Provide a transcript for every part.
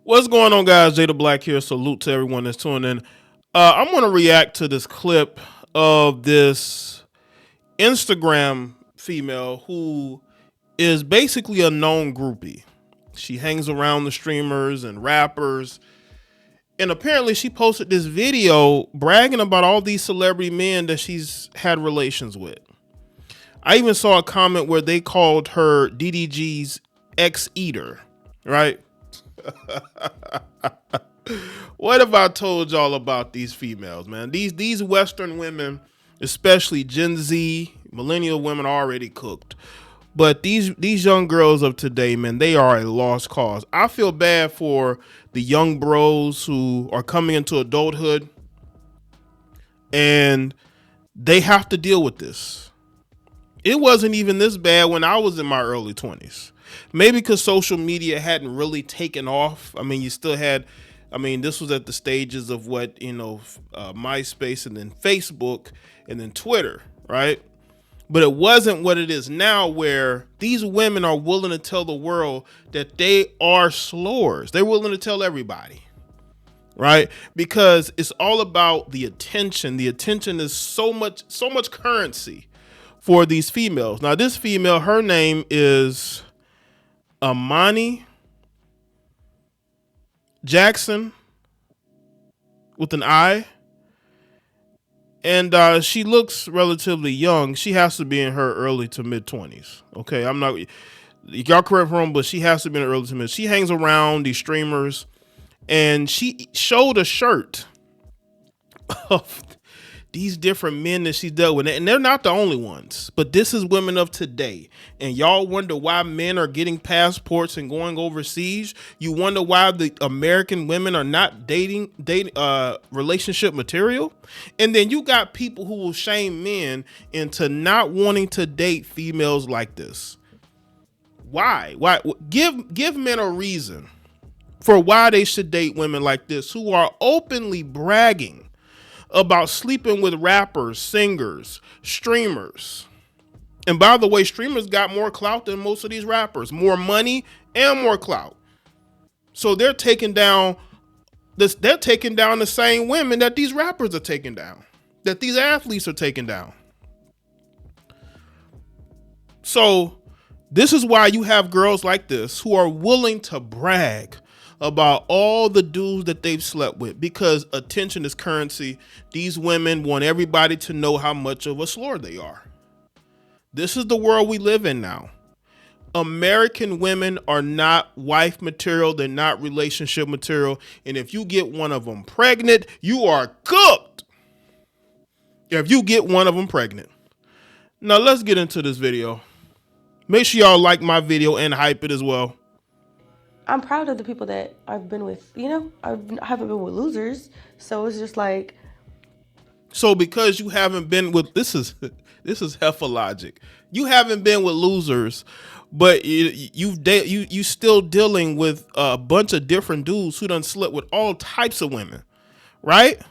What's going on, guys? Jay the Black here. Salute to everyone that's tuning in. I'm going to react to this clip of this Instagram female who is basically a known groupie. She hangs around the streamers and rappers. And apparently she posted this video bragging about all these celebrity men that she's had relations with. I even saw a comment where they called her DDG's ex-eater, right? What have I told y'all about these females, man? These Western women, especially Gen Z, millennial women, are already cooked. But these young girls of today, man, they are a lost cause. I feel bad for the young bros who are coming into adulthood and they have to deal with this. It wasn't even this bad when I was in my early 20s. Maybe because social media hadn't really taken off. I mean, you still had, this was at the stages of what, MySpace and then Facebook and then Twitter, right? But it wasn't what it is now, where these women are willing to tell the world that they are slores. They're willing to tell everybody, right? Because it's all about the attention. The attention is so much currency for these females. Now, this female, her name is Amani Jackson with an I. And she looks relatively young. She has to be in her early to mid 20s. Okay, I'm not, y'all correct me wrong, but she has to be in her early to mid. She hangs around these streamers, and she showed a shirt of these different men that she's dealt with, and they're not the only ones, but this is women of today. And y'all wonder why men are getting passports and going overseas. You wonder why the American women are not dating relationship material. And then you got people who will shame men into not wanting to date females like this. Why? Give men a reason for why they should date women like this, who are openly bragging about sleeping with rappers, singers, streamers. And by the way, streamers got more clout than most of these rappers, more money and more clout. So they're taking down this. They're taking down the same women that these rappers are taking down, that these athletes are taking down. So this is why you have girls like this who are willing to brag about all the dudes that they've slept with, because attention is currency. These women want everybody to know how much of a slore they are. This is the world we live in now. American women are not wife material. They're not relationship material. And if you get one of them pregnant, you are cooked. If you get one of them pregnant. Now let's get into this video. Make sure y'all like my video and hype it as well. I'm proud of the people that I've been with. I haven't been with losers, so it's just like. So because you haven't been with, this is heifer logic. You haven't been with losers, but you still dealing with a bunch of different dudes who done slept with all types of women, right?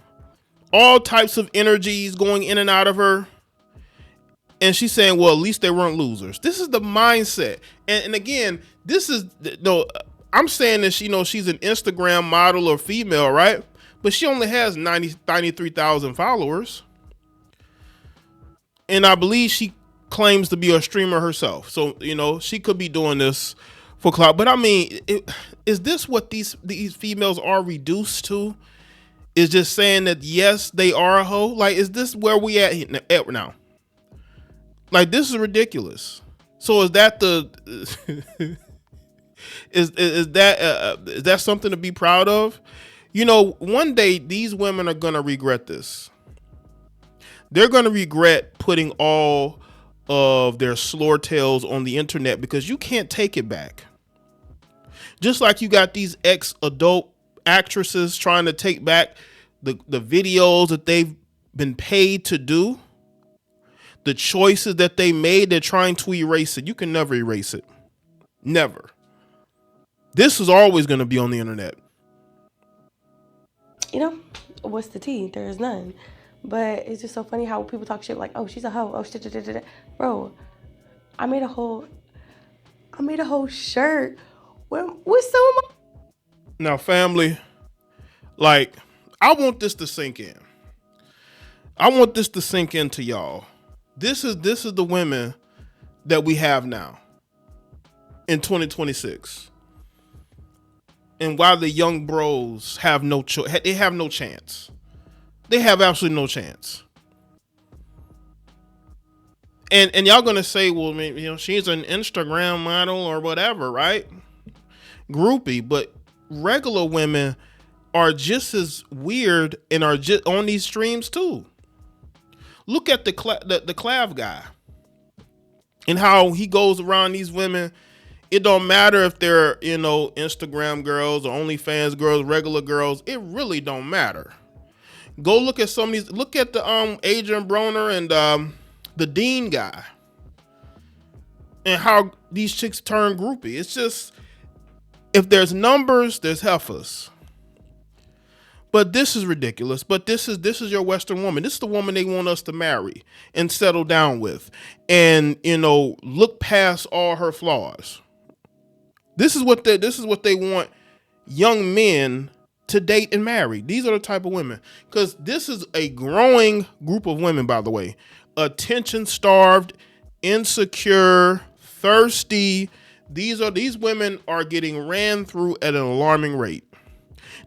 All types of energies going in and out of her. And she's saying, well, at least they weren't losers. This is the mindset. And again, this is, I'm saying that she's an Instagram model or female, right? But she only has 93,000 followers. And I believe she claims to be a streamer herself. So, she could be doing this for clout. But I mean, is this what these females are reduced to? Is just saying that, yes, they are a hoe? Like, is this where we at now? Like, this is ridiculous. So is that is that something to be proud of? One day these women are going to regret this. They're going to regret putting all of their slore tales on the internet, because you can't take it back. Just like you got these ex-adult actresses trying to take back the videos that they've been paid to do. The choices that they made, they're trying to erase it. You can never erase it. Never. This is always going to be on the internet. What's the tea? There is none. But it's just so funny how people talk shit like, oh, she's a hoe. Oh, shit. Bro, I made a whole shirt with some of my Now, family, like, I want this to sink in. I want this to sink into y'all. This is the women that we have now in 2026. And why the young bros have no they have no chance. They have absolutely no chance. And y'all gonna say, well, she's an Instagram model or whatever, right? Groupie, but regular women are just as weird and are just on these streams too. Look at the Clav guy and how he goes around these women. It don't matter if they're, Instagram girls or OnlyFans girls, regular girls. It really don't matter. Go look at some of these. Look at the Adrian Broner and the Dean guy, and how these chicks turn groupie. It's just, if there's numbers, there's heifers. But this is ridiculous. But this is your Western woman. This is the woman they want us to marry and settle down with, and look past all her flaws. This is what they want young men to date and marry. These are the type of women, because this is a growing group of women, by the way. Attention starved, insecure, thirsty. These women are getting ran through at an alarming rate.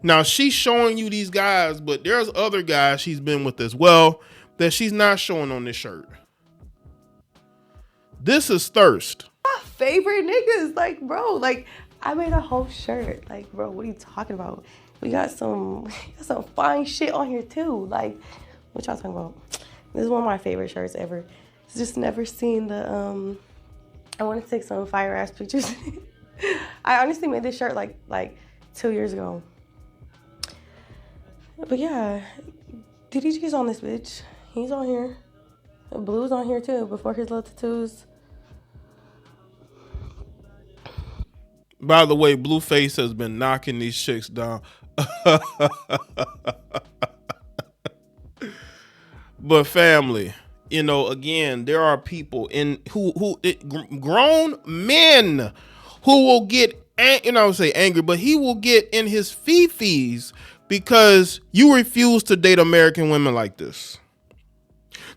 Now, she's showing you these guys, but there's other guys she's been with as well that she's not showing on this shirt. This is thirst. My favorite niggas, like, bro, like, I made a whole shirt. Like, bro, what are you talking about? We got some fine shit on here too. Like, what y'all talking about? This is one of my favorite shirts ever. Just never seen the I want to take some fire ass pictures. I honestly made this shirt like 2 years ago. But yeah, DDG's on this bitch. He's on here. Blue's on here too, before his little tattoos. By the way, Blueface has been knocking these chicks down. But family, again, there are people grown men who will get, angry, but he will get in his fifis because you refuse to date American women like this.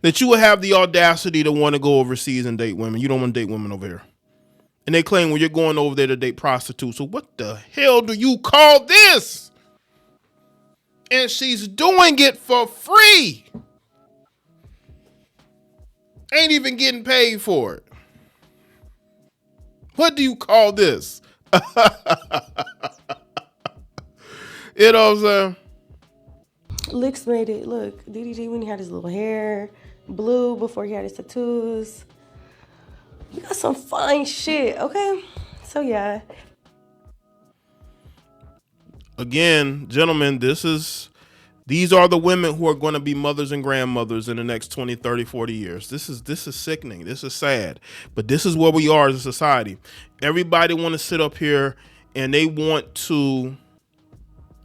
That you will have the audacity to want to go overseas and date women. You don't want to date women over here. And they claim, well, you're going over there to date prostitutes. So what the hell do you call this? And she's doing it for free. Ain't even getting paid for it. What do you call this? You know what I'm saying? Licks made it. Look, DDG when he had his little hair. Blue before he had his tattoos. You got some fine shit, okay? So yeah. Again, gentlemen, these are the women who are going to be mothers and grandmothers in the next 20, 30, 40 years. This is sickening. This is sad. But this is where we are as a society. Everybody want to sit up here and they want to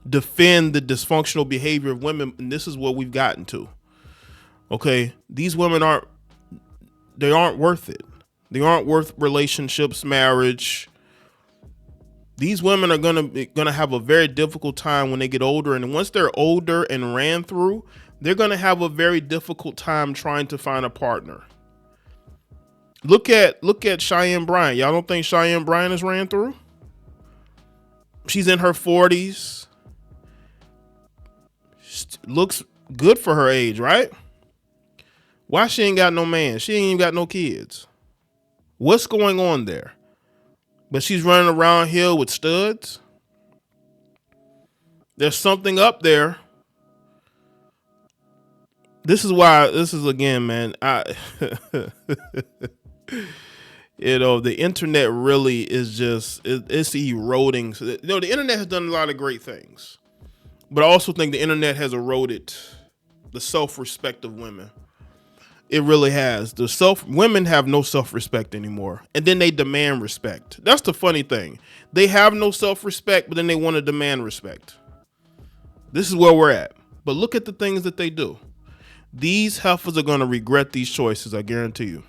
defend the dysfunctional behavior of women, and this is what we've gotten to. Okay? These women aren't worth it. They aren't worth relationships, marriage. These women are gonna have a very difficult time when they get older, and once they're older and ran through, they're gonna have a very difficult time trying to find a partner. Look at Cheyenne Bryant. Y'all don't think Cheyenne Bryant is ran through? She's in her 40s. Looks good for her age, right? Why she ain't got no man? She ain't even got no kids. What's going on there? But she's running around here with studs. There's something up there. This is again, man. The internet really is just, it's eroding. The internet has done a lot of great things, but I also think the internet has eroded the self-respect of women. It really has. Women have no self-respect anymore. And then they demand respect. That's the funny thing. They have no self-respect, but then they want to demand respect. This is where we're at. But look at the things that they do. These heifers are going to regret these choices, I guarantee you.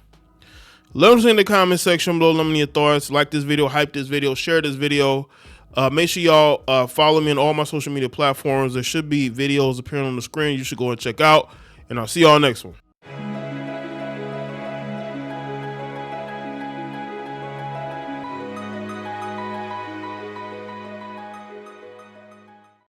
Let us know in the comment section below. Let me know your thoughts. Like this video, hype this video, share this video. Make sure y'all follow me on all my social media platforms. There should be videos appearing on the screen. You should go and check out. And I'll see y'all next one.